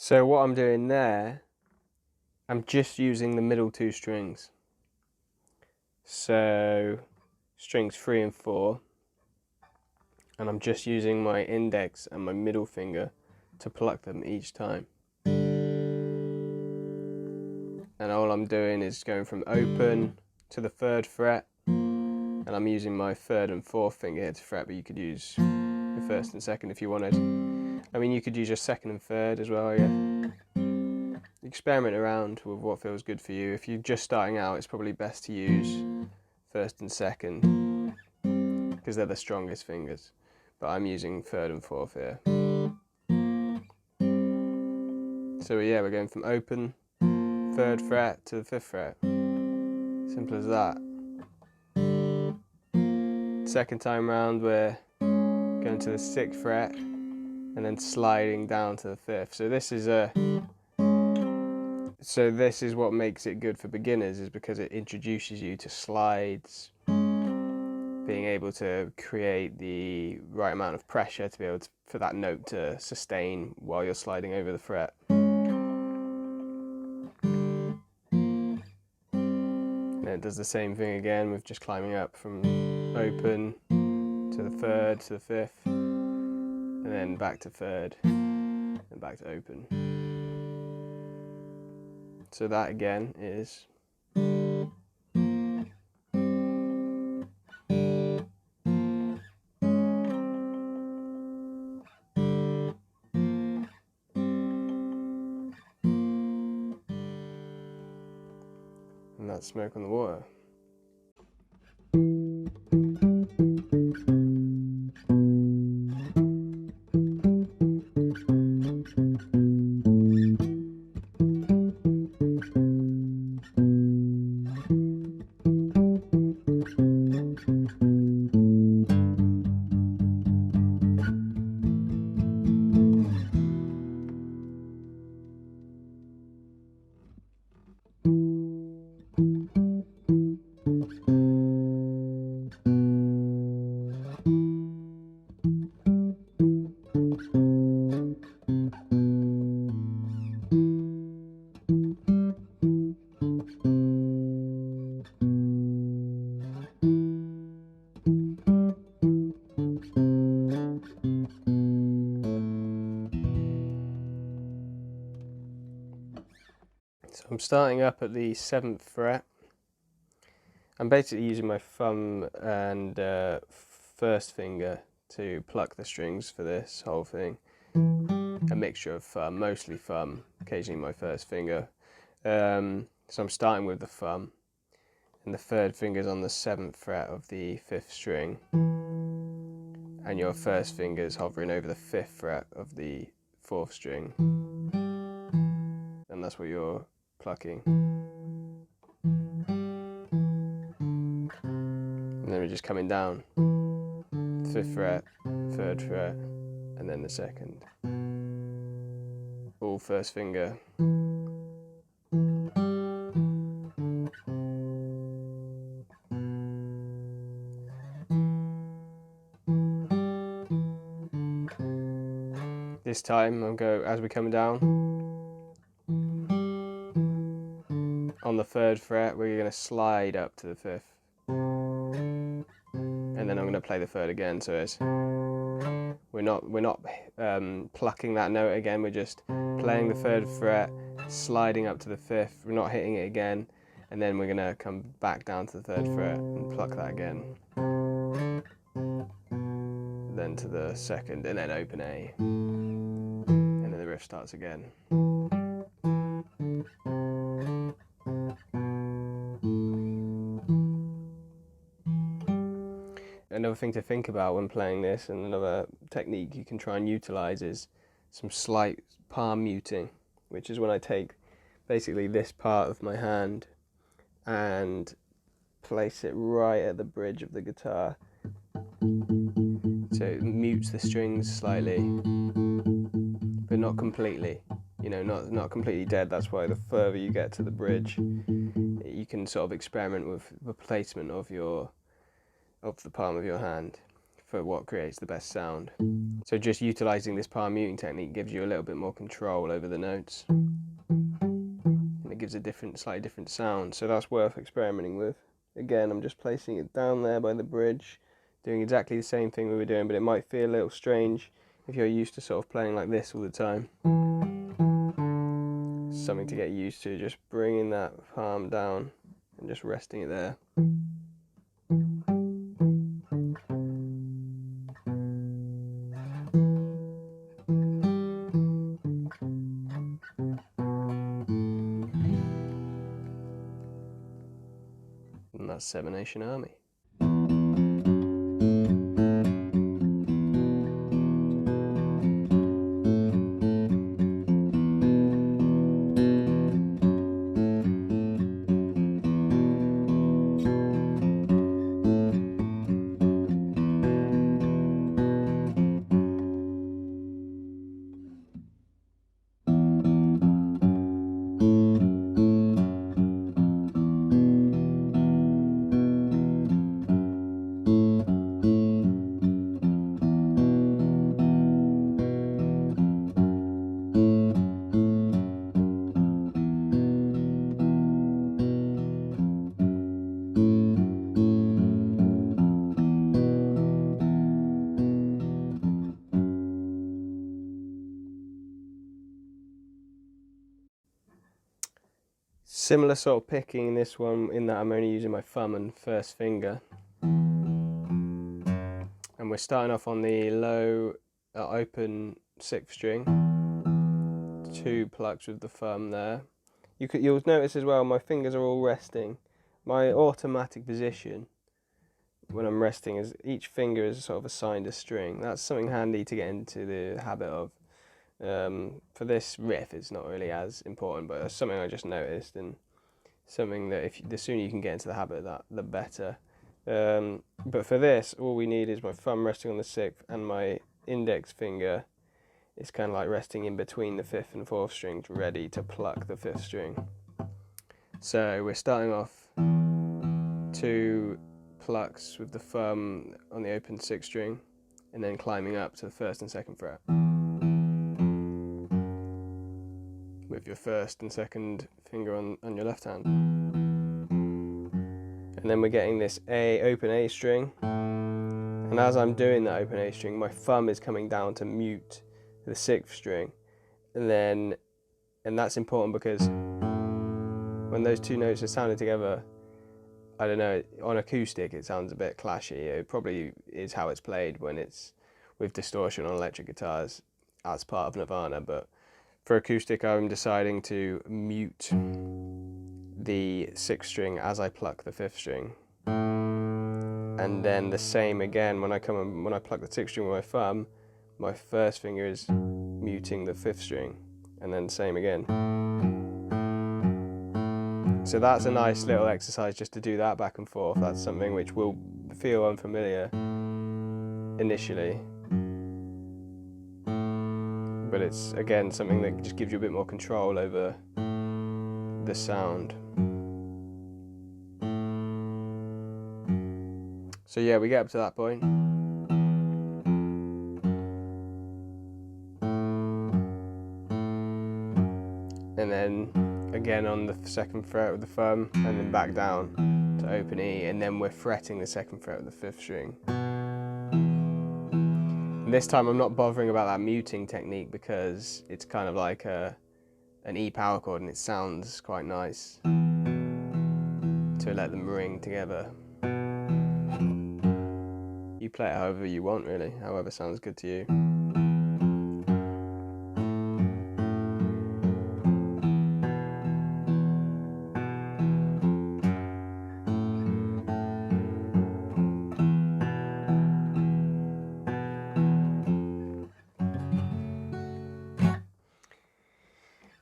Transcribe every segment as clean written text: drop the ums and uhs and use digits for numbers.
So what I'm doing there, I'm just using the middle two strings. So strings 3 and 4, and I'm just using my index and my middle finger to pluck them each time. And all I'm doing is going from open to the 3rd fret, and I'm using my 3rd and 4th finger here to fret, but you could use your 1st and 2nd if you wanted. I mean, you could use your 2nd and 3rd as well, I guess. Experiment around with what feels good for you. If you're just starting out, it's probably best to use 1st and 2nd because they're the strongest fingers, but I'm using 3rd and 4th here. So yeah, we're going from open 3rd fret to the 5th fret. Simple as that. Second time round, we're going to the 6th fret and then sliding down to the 5th. So this is what makes it good for beginners, is because it introduces you to slides, being able to create the right amount of pressure to be able to, for that note to sustain while you're sliding over the fret. And it does the same thing again with just climbing up from open to the 3rd to the 5th, and then back to 3rd, and back to open. So that again is and that's Smoke on the Water. So I'm starting up at the 7th fret. I'm basically using my thumb and 1st finger to pluck the strings for this whole thing. A mixture of thumb, mostly thumb, occasionally my 1st finger. So I'm starting with the thumb, and the 3rd finger's on the 7th fret of the 5th string, and your 1st finger's hovering over the 5th fret of the 4th string, and that's what you're plucking. And then we're just coming down, 5th fret, 3rd fret, and then the 2nd. All 1st finger. This time I'll go, as we're coming down, on the 3rd fret we're going to slide up to the 5th, and then I'm going to play the 3rd again. So it's we're not plucking that note again. We're just playing the 3rd fret, sliding up to the 5th. We're not hitting it again, and then we're going to come back down to the 3rd fret and pluck that again. Then to the 2nd, and then open A, and then the riff starts again. Another thing to think about when playing this, and another technique you can try and utilize, is some slight palm muting, which is when I take basically this part of my hand and place it right at the bridge of the guitar. So it mutes the strings slightly, but not completely. You know, not completely dead. That's why the further you get to the bridge, you can sort of experiment with the placement of the palm of your hand. for what creates the best sound. So just utilising this palm muting technique gives you a little bit more control over the notes. And it gives a slightly different sound, so that's worth experimenting with. Again, I'm just placing it down there by the bridge, doing exactly the same thing we were doing, but it might feel a little strange if you're used to sort of playing like this all the time. Something to get used to, just bringing that palm down and just resting it there. And that's Seven Nation Army. Similar sort of picking in this one, in that I'm only using my thumb and first finger. And we're starting off on the low open 6th string. 2 plucks with the thumb there. You'll notice as well my fingers are all resting. My automatic position when I'm resting is each finger is sort of assigned a string. That's something handy to get into the habit of. For this riff it's not really as important, but it's something I just noticed, and something that the sooner you can get into the habit of that, the better. But for this, all we need is my thumb resting on the 6th, and my index finger is kind of like resting in between the 5th and 4th strings, ready to pluck the 5th string. So we're starting off 2 plucks with the thumb on the open 6th string, and then climbing up to the 1st and 2nd fret. With your 1st and 2nd finger on your left hand. And then we're getting this open A string. And as I'm doing that open A string, my thumb is coming down to mute the 6th string. And that's important because when those 2 notes are sounding together, I don't know, on acoustic it sounds a bit clashy. It probably is how it's played when it's with distortion on electric guitars as part of Nirvana, but for acoustic, I'm deciding to mute the 6th string as I pluck the 5th string, and then the same again when I pluck the 6th string with my thumb. My first finger is muting the 5th string, and then same again. So that's a nice little exercise just to do that back and forth. That's something which will feel unfamiliar initially, but it's again something that just gives you a bit more control over the sound. So yeah, we get up to that point. And then again on the 2nd fret with the thumb, and then back down to open E, and then we're fretting the 2nd fret with the 5th string. This time I'm not bothering about that muting technique because it's kind of like an E power chord, and it sounds quite nice to let them ring together. You play it however you want, really, however sounds good to you.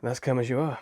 That's Come As You Are.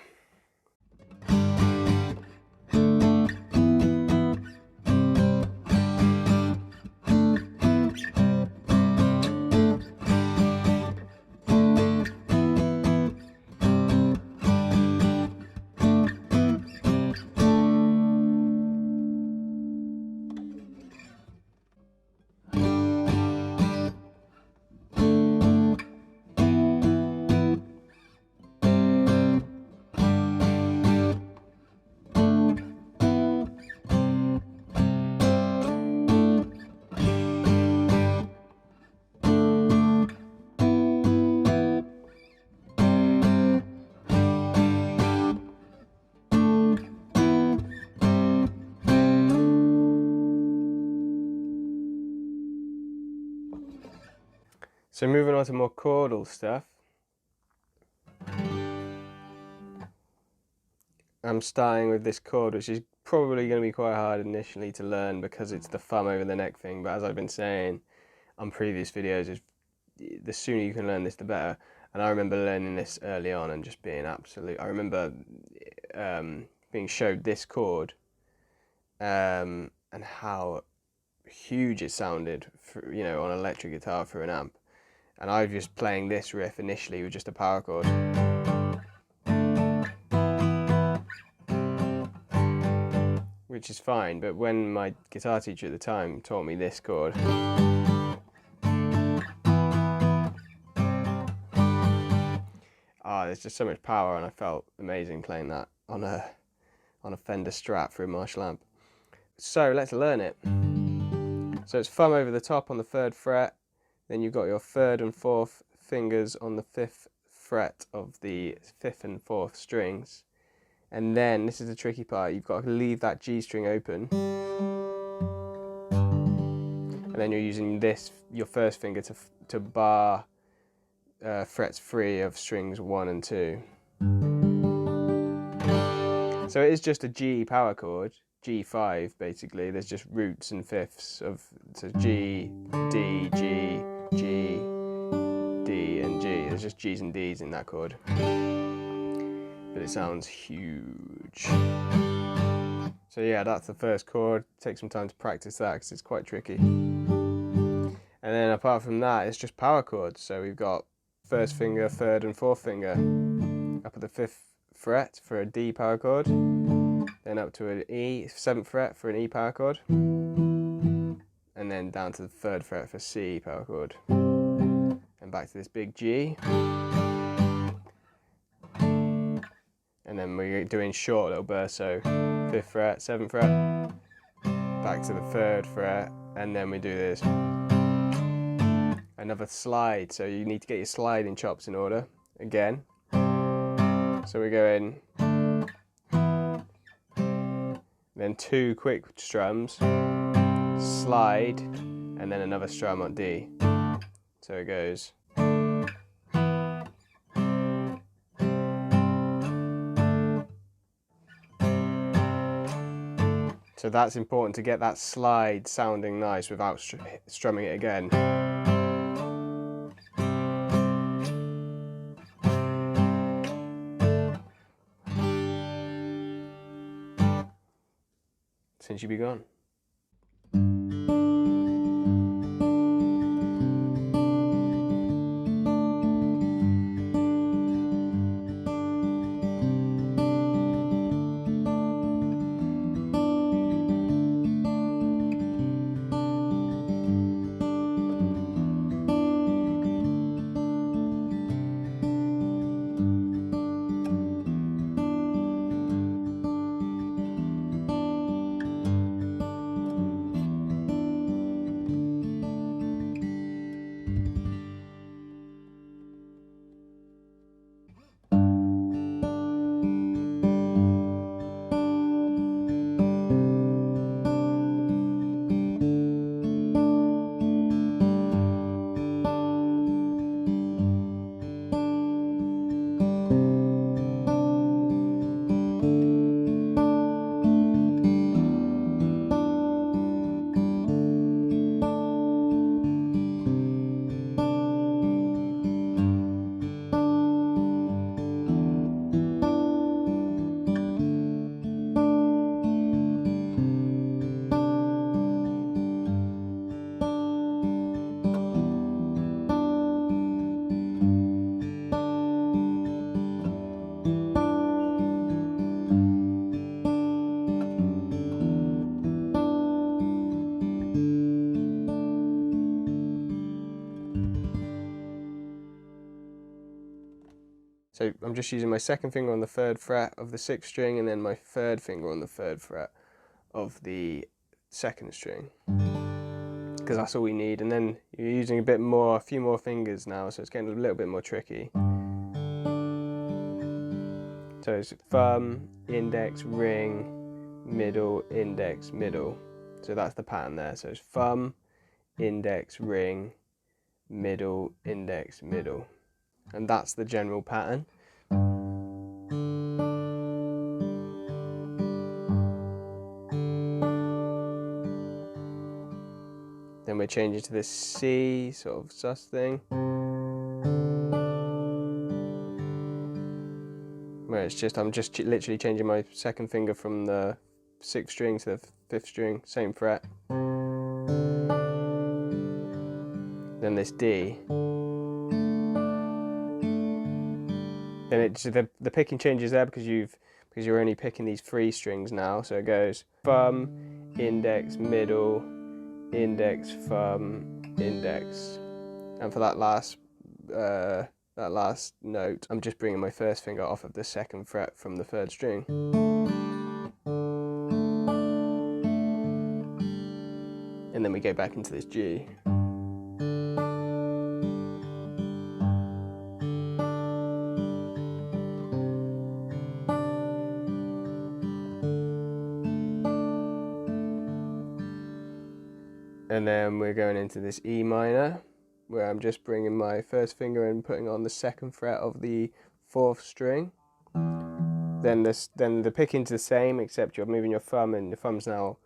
So moving on to more chordal stuff. I'm starting with this chord, which is probably going to be quite hard initially to learn because it's the thumb over the neck thing, but as I've been saying on previous videos, the sooner you can learn this, the better. And I remember learning this early on and just being absolute. I remember being showed this chord and how huge it sounded, for, you know, on electric guitar through an amp. And I was just playing this riff initially with just a power chord. Which is fine, but when my guitar teacher at the time taught me this chord, there's just so much power, and I felt amazing playing that on a Fender Strat through a Marshall amp. So let's learn it. So it's thumb over the top on the 3rd fret, then you've got your 3rd and 4th fingers on the 5th fret of the 5th and 4th strings, and then, this is the tricky part, you've got to leave that G string open, and then you're using this, your first finger, to bar frets free of strings 1 and 2. So it is just a G power chord, G5 basically. There's just roots and fifths of, so G, D, G, G, D and G. There's just G's and D's in that chord. But it sounds huge. So yeah, that's the first chord. Take some time to practice that because it's quite tricky. And then apart from that, it's just power chords. So we've got 1st finger, 3rd and 4th finger up at the 5th fret for a D power chord, then up to an E, 7th fret for an E power chord, and then down to the 3rd fret for C power chord, and back to this big G, and then we're doing short little bursts, so 5th fret, 7th fret, back to the 3rd fret, and then we do this. Another slide, so you need to get your sliding chops in order again. So we go in, then 2 quick strums, slide, and then another strum on D. So it goes. So that's important to get that slide sounding nice without strumming it again. Since you be gone. So I'm just using my 2nd finger on the 3rd fret of the 6th string, and then my 3rd finger on the 3rd fret of the 2nd string, because that's all we need. And then you're using a few more fingers now, so it's getting a little bit more tricky. So it's thumb, index, ring, middle, index, middle. So that's the pattern there. So it's thumb, index, ring, middle, index, middle. And that's the general pattern. Then we're changing to this C sort of sus thing, where it's just, I'm just literally changing my second finger from the 6th string to the 5th string, same fret. Then this D. Then it's the picking changes there because you're only picking these 3 strings now. So it goes thumb, index, middle, index, thumb, index. And for that last note, I'm just bringing my first finger off of the 2nd fret from the 3rd string. And then we go back into this G. And then we're going into this E minor, where I'm just bringing my first finger and putting on the 2nd fret of the 4th string. Then the picking's the same, except you're moving your thumb, and the thumb's now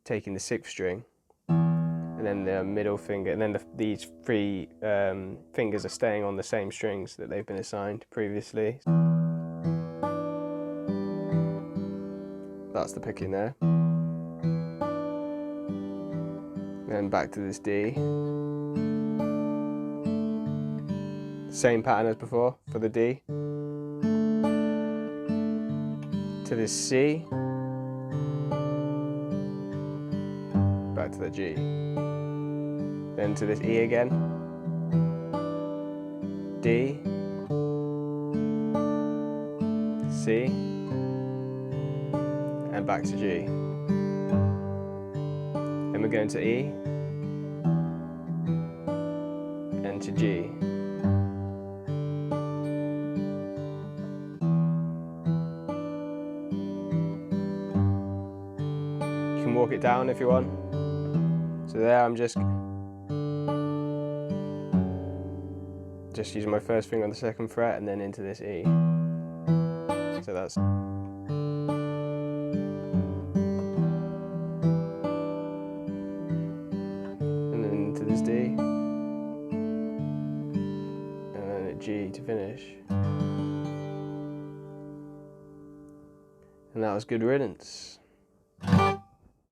taking the 6th string. And then the middle finger, and then these 3 fingers are staying on the same strings that they've been assigned previously. That's the picking there. Then back to this D. Same pattern as before for the D. To this C. Back to the G. Then to this E again. D. C. And back to G. Then we're going to E. And to G. You can walk it down if you want. So there I'm just using my first finger on the 2nd fret and then into this E. So that's. And then into this D. And then a G to finish. And that was good riddance.